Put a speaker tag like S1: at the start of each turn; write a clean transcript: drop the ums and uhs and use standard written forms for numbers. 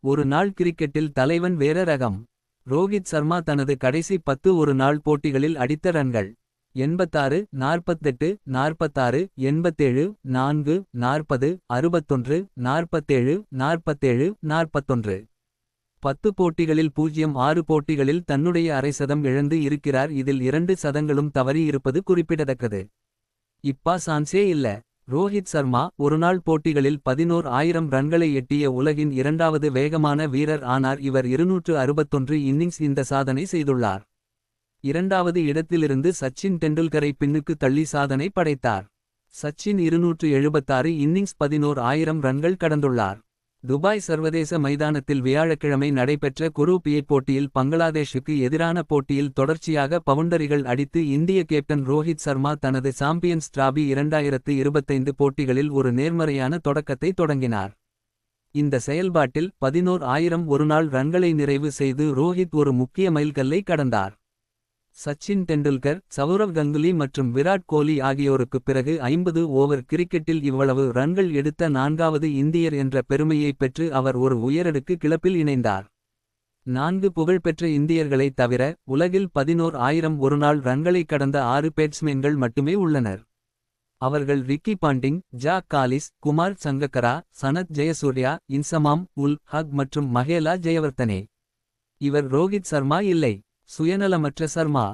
S1: ஒரு நாள் கிரிக்கெட்டில் தலைவன் வேற ரகம். ரோஹித் சர்மா தனது கடைசி 10 ஒரு நாள் போட்டிகளில் அடித்த ரன்கள் 86, 48, 46, 87, 4, 40, 61, 47, 47, 41. 10 போட்டிகளில் 0-6 போட்டிகளில் தன்னுடைய அரை சதம் இழந்து இருக்கிறார். இதில் 2 சதங்களும் தவறி இருப்பது குறிப்பிடத்தக்கது. இப்பா சான்ஸே இல்ல. ரோஹித் சர்மா ஒருநாள் போட்டிகளில் 11,000 ரன்களை எட்டிய உலகின் இரண்டாவது வேகமான வீரர் ஆனார். இவர் 261 இன்னிங்ஸ் இந்த சாதனை செய்துள்ளார். இரண்டாவது இடத்திலிருந்து சச்சின் டெண்டுல்கரை பின்னுக்கு தள்ளி சாதனை படைத்தார். சச்சின் 276 இன்னிங்ஸ் 11,000 ரன்கள் கடந்துள்ளார். துபாய் சர்வதேச மைதானத்தில் வியாழக்கிழமை நடைபெற்ற குரூப் ஏ போட்டியில் பங்களாதேஷுக்கு எதிரான போட்டியில் தொடர்ச்சியாக பவுண்டரிகள் அடித்து இந்திய கேப்டன் ரோஹித் சர்மா தனது சாம்பியன்ஸ் டிராபி 2025 போட்டிகளில் ஒரு நேர்மறையான தொடக்கத்தை தொடங்கினார். இந்த செயல்பாட்டில் 11,000 ஒருநாள் ரன்களை நிறைவு செய்து ரோஹித் ஒரு முக்கிய மைல்கல்லை கடந்தார். சச்சின் டெண்டுல்கர், சவுரவ் கங்குலி மற்றும் விராட் கோலி ஆகியோருக்குப் பிறகு 50 ஓவர் கிரிக்கெட்டில் இவ்வளவு ரன்கள் எடுத்த 4வது இந்தியர் என்ற பெருமையைப் பெற்று அவர் ஒரு உயரடுக்கு கிளப்பில் இணைந்தார். 4 புகழ்பெற்ற இந்தியர்களைத் தவிர உலகில் 11,000 ஒருநாள் ரன்களை கடந்த 6 பேட்ஸ்மேன்கள் மட்டுமே உள்ளனர். அவர்கள் Ricky Ponting, Jacques Kallis, Kumar Sangakkara, Sanath Jayasuriya, Inzamam ul Haq மற்றும் மகேலா ஜெயவர்தனே. இவர் ரோஹித் சர்மா இல்லை. சுயநலமற்ற சர்மா.